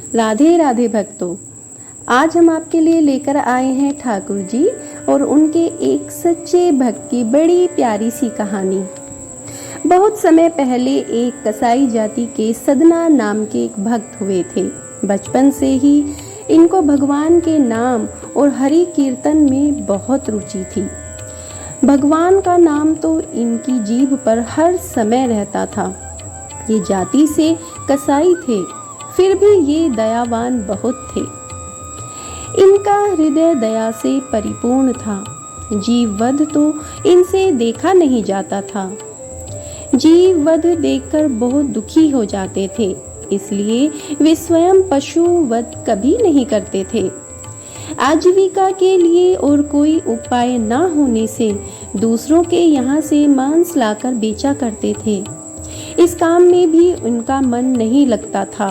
राधे राधे भक्तों, आज हम आपके लिए लेकर आए हैं ठाकुर जी और उनके एक सच्चे भक्त की बड़ी प्यारी सी कहानी। बहुत समय पहले एक कसाई जाति के सदना नाम के एक भक्त हुए थे। बचपन से ही इनको भगवान के नाम और हरि कीर्तन में बहुत रुचि थी। भगवान का नाम तो इनकी जीभ पर हर समय रहता था। ये जाति से कसाई थे, फिर भी ये दयावान बहुत थे। इनका हृदय दया से परिपूर्ण था। जीव वध तो इनसे देखा नहीं जाता था। जीव वध देखकर बहुत दुखी हो जाते थे, इसलिए वे स्वयं पशु वध कभी नहीं करते थे। आजीविका के लिए और कोई उपाय न होने से दूसरों के यहाँ से मांस लाकर बेचा करते थे। इस काम में भी उनका मन नहीं लगता था,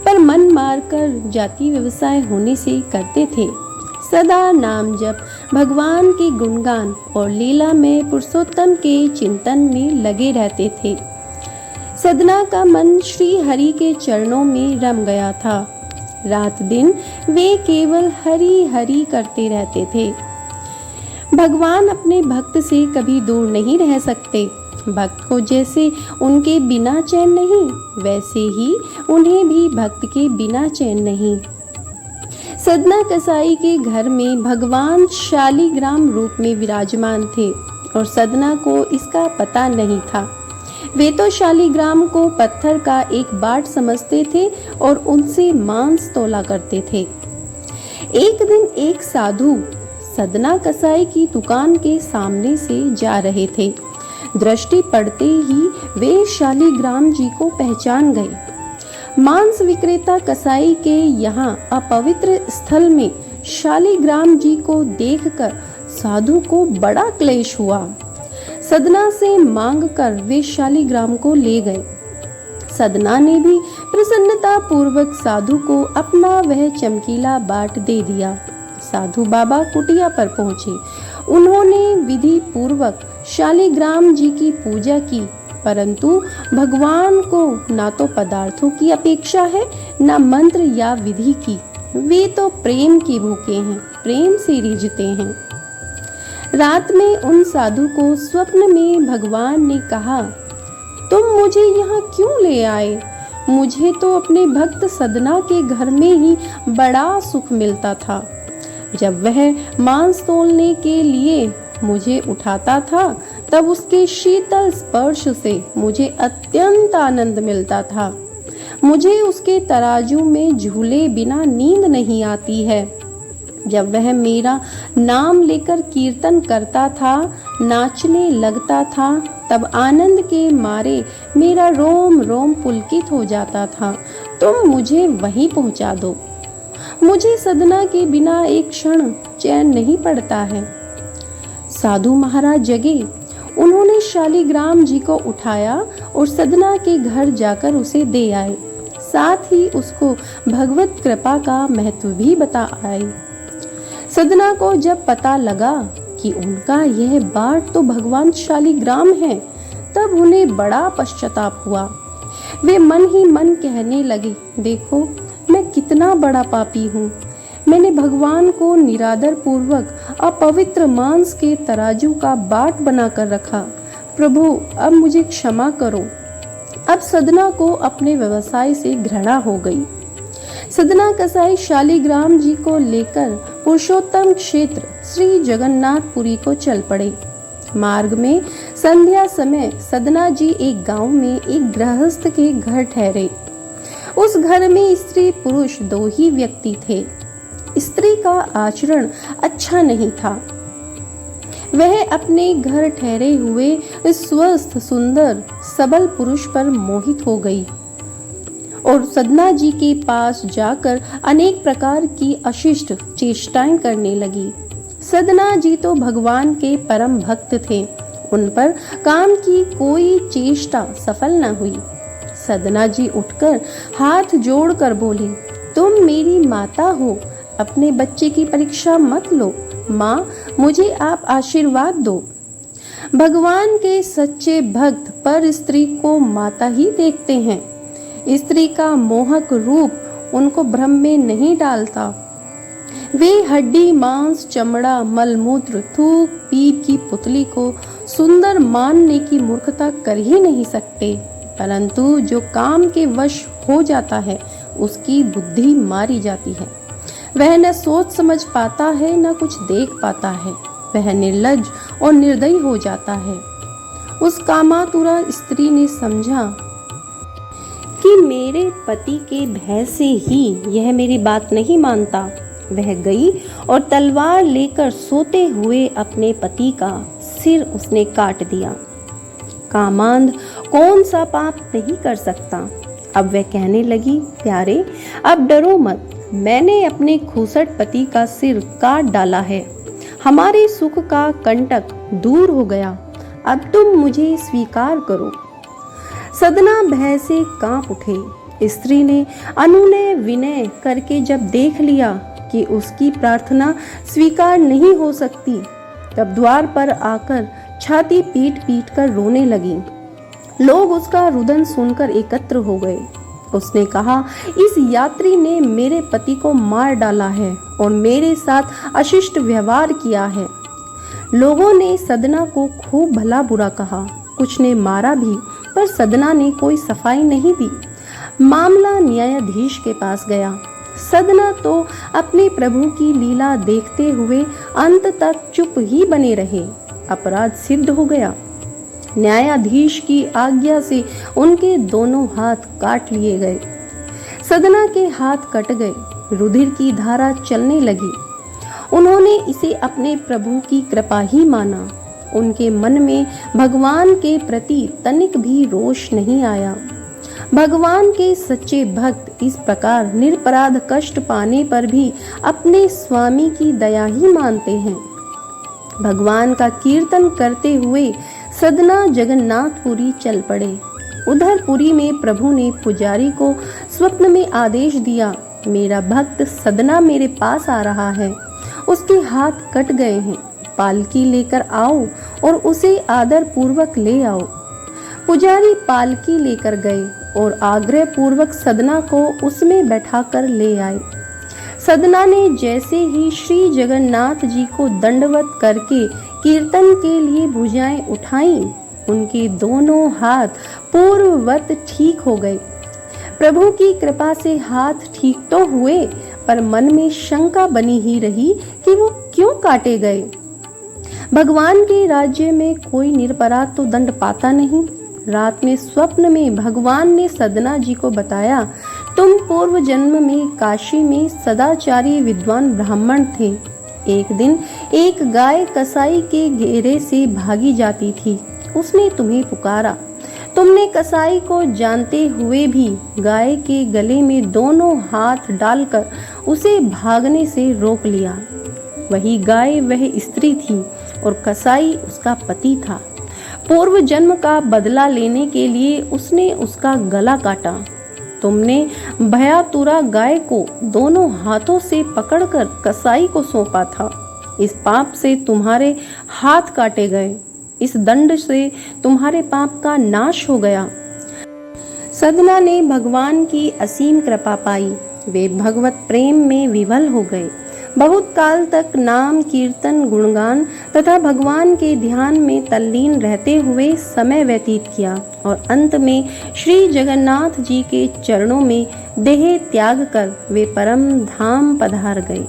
पर मन मारकर जाति व्यवसाय होने से करते थे। सदा नाम जप, भगवान के गुणगान और लीला में पुरुषोत्तम के चिंतन में लगे रहते थे। सदना का मन श्री हरि के चरणों में रम गया था। रात दिन वे केवल हरि हरि करते रहते थे। भगवान अपने भक्त से कभी दूर नहीं रह सकते। भक्त को जैसे उनके बिना चैन नहीं, वैसे ही उन्हें भी भक्त के बिना चैन नहीं। सदना कसाई के घर में भगवान शालिग्राम रूप में विराजमान थे और सदना को इसका पता नहीं था। वे तो शालिग्राम को पत्थर का एक बाट समझते थे और उनसे मांस तोला करते थे। एक दिन एक साधु सदना कसाई की दुकान के सामने से जा रहे थे। दृष्टि पड़ते ही वे शालिग्राम जी को पहचान गए। मांस विक्रेता कसाई के यहाँ अपवित्र स्थल में शालिग्राम जी को देखकर साधु को बड़ा क्लेश हुआ। सदना से मांगकर वे शालिग्राम को ले गए। सदना ने भी प्रसन्नता पूर्वक साधु को अपना वह चमकीला बाट दे दिया। साधु बाबा कुटिया पर पहुंचे। उन्होंने विधि पूर्वक शालिग्राम जी की पूजा की, परंतु भगवान को ना तो पदार्थों की अपेक्षा है, ना मंत्र या विधि की। वे तो प्रेम की भूखे हैं, प्रेम से रिझते हैं। रात में उन साधु को स्वप्न में भगवान ने कहा, तुम मुझे यहाँ क्यों ले आए? मुझे तो अपने भक्त सदना के घर में ही बड़ा सुख मिलता था। जब वह मांस तोलने के लिए मुझे उठाता था, तब उसके शीतल स्पर्श से मुझे अत्यंत आनंद मिलता था। मुझे उसके तराजू में झूले बिना नींद नहीं आती है। जब वह मेरा नाम लेकर कीर्तन करता था, नाचने लगता था, तब आनंद के मारे मेरा रोम रोम पुलकित हो जाता था। तुम मुझे वहीं पहुंचा दो। मुझे सदना के बिना एक क्षण चैन नहीं पड़ता है। साधु महाराज जगे। उन्होंने शालिग्राम जी को उठाया और सदना के घर जाकर उसे दे आए। साथ ही उसको भगवत कृपा का महत्व भी बता आए। सदना को जब पता लगा कि उनका यह बाट तो भगवान शालिग्राम है, तब उन्हें बड़ा पश्चाताप हुआ। वे मन ही मन कहने लगे, देखो मैं कितना बड़ा पापी हूँ। मैंने भगवान को निरादर पूर्वक अपवित्र मांस के तराजू का बाट बनाकर रखा। प्रभु अब मुझे क्षमा करो। अब सदना को अपने व्यवसाय से घृणा हो गई। सदना कसाई शालिग्राम जी को लेकर पुरुषोत्तम क्षेत्र श्री जगन्नाथपुरी को चल पड़े। मार्ग में संध्या समय सदना जी एक गांव में एक गृहस्थ के घर ठहरे। उस घर में स्त्री पुरुष दो ही व्यक्ति थे। स्त्री का आचरण अच्छा नहीं था। वह अपने घर ठहरे हुए स्वस्थ सुंदर सबल पुरुष पर मोहित हो गई और सदना जी के पास जाकर अनेक प्रकार की अशिष्ट चेष्टाएं करने लगी। सदना जी तो भगवान के परम भक्त थे। उन पर काम की कोई चेष्टा सफल न हुई। सदना जी उठकर हाथ जोड़कर बोली, तुम मेरी माता हो, अपने बच्चे की परीक्षा मत लो। माँ, मुझे आप आशीर्वाद दो। भगवान के सच्चे भक्त पर स्त्री को माता ही देखते हैं। स्त्री का मोहक रूप उनको भ्रम में नहीं डालता। वे हड्डी मांस चमड़ा मलमूत्र थूक पीप की पुतली को सुंदर मानने की मूर्खता कर ही नहीं सकते, परंतु जो काम के वश हो जाता है उसकी बुद्धि मारी जाती है। वह न सोच समझ पाता है न कुछ देख पाता है, वह निर्लज्ज और निर्दयी हो जाता है। उस कामातुरा स्त्री ने समझा कि मेरे पति के भय से ही यह मेरी बात नहीं मानता। वह गई और तलवार लेकर सोते हुए अपने पति का सिर उसने काट दिया। कामांध कौन सा पाप नहीं कर सकता। अब वह कहने लगी, प्यारे अब डरो मत, मैंने अपने खूसट पति का सिर काट डाला है, हमारे सुख का कंटक दूर हो गया, अब तुम मुझे स्वीकार करो। सदना भय से कांप उठे। स्त्री ने अनुनय विनय करके जब देख लिया कि उसकी प्रार्थना स्वीकार नहीं हो सकती, तब द्वार पर आकर छाती पीट पीट कर रोने लगी। लोग उसका रुदन सुनकर एकत्र हो गए। उसने कहा, इस यात्री ने मेरे पति को मार डाला है और मेरे साथ अशिष्ट व्यवहार किया है। लोगों ने सदना को खूब भला बुरा कहा, कुछ ने मारा भी, पर सदना ने कोई सफाई नहीं दी। मामला न्यायाधीश के पास गया। सदना तो अपने प्रभु की लीला देखते हुए अंत तक चुप ही बने रहे। अपराध सिद्ध हो गया। न्यायाधीश की आज्ञा से उनके दोनों हाथ काट लिए गए। सदना के हाथ कट गए, रुधिर की धारा चलने लगी। उन्होंने इसे अपने प्रभु की कृपा ही माना। उनके मन में भगवान के प्रति तनिक भी रोष नहीं आया। भगवान के सच्चे भक्त इस प्रकार निरपराध कष्ट पाने पर भी अपने स्वामी की दया ही मानते हैं। भगवान का कीर्तन करते हुए सदना जगन्नाथपुरी चल पड़े। उधर पुरी में प्रभु ने पुजारी को स्वप्न में आदेश दिया, मेरा भक्त सदना मेरे पास आ रहा है, उसके हाथ कट गए हैं, पालकी लेकर आओ और उसे आदर पूर्वक ले आओ। पुजारी पालकी लेकर गए और आग्रह पूर्वक सदना को उसमें बैठाकर ले आए। सदना ने जैसे ही श्री जगन्नाथ जी को दंडवत करके कीर्तन के लिए भुजाएं उठाईं, उनके दोनों हाथ पूर्ववत ठीक हो गए। प्रभु की कृपा से हाथ ठीक तो हुए, पर मन में शंका बनी ही रही कि वो क्यों काटे गए। भगवान के राज्य में कोई निरपराध तो दंड पाता नहीं। रात में स्वप्न में भगवान ने सदना जी को बताया, तुम पूर्व जन्म में काशी में सदाचारी विद्वान ब्राह्मण थे। एक दिन एक गाय कसाई के घेरे से भागी जाती थी, उसने तुम्हें पुकारा। तुमने कसाई को जानते हुए भी गाय के गले में दोनों हाथ डालकर उसे भागने से रोक लिया। वही गाय वह स्त्री थी और कसाई उसका पति था। पूर्व जन्म का बदला लेने के लिए उसने उसका गला काटा। तुमने भयातुरा गाय को दोनों हाथों से पकड़कर कसाई को सौंपा था। इस पाप से तुम्हारे हाथ काटे गए, इस दंड से तुम्हारे पाप का नाश हो गया। सदना ने भगवान की असीम कृपा पाई। वे भगवत प्रेम में विवल हो गए। बहुत काल तक नाम कीर्तन गुणगान तथा भगवान के ध्यान में तल्लीन रहते हुए समय व्यतीत किया और अंत में श्री जगन्नाथ जी के चरणों में देह त्याग कर वे परम धाम पधार गए।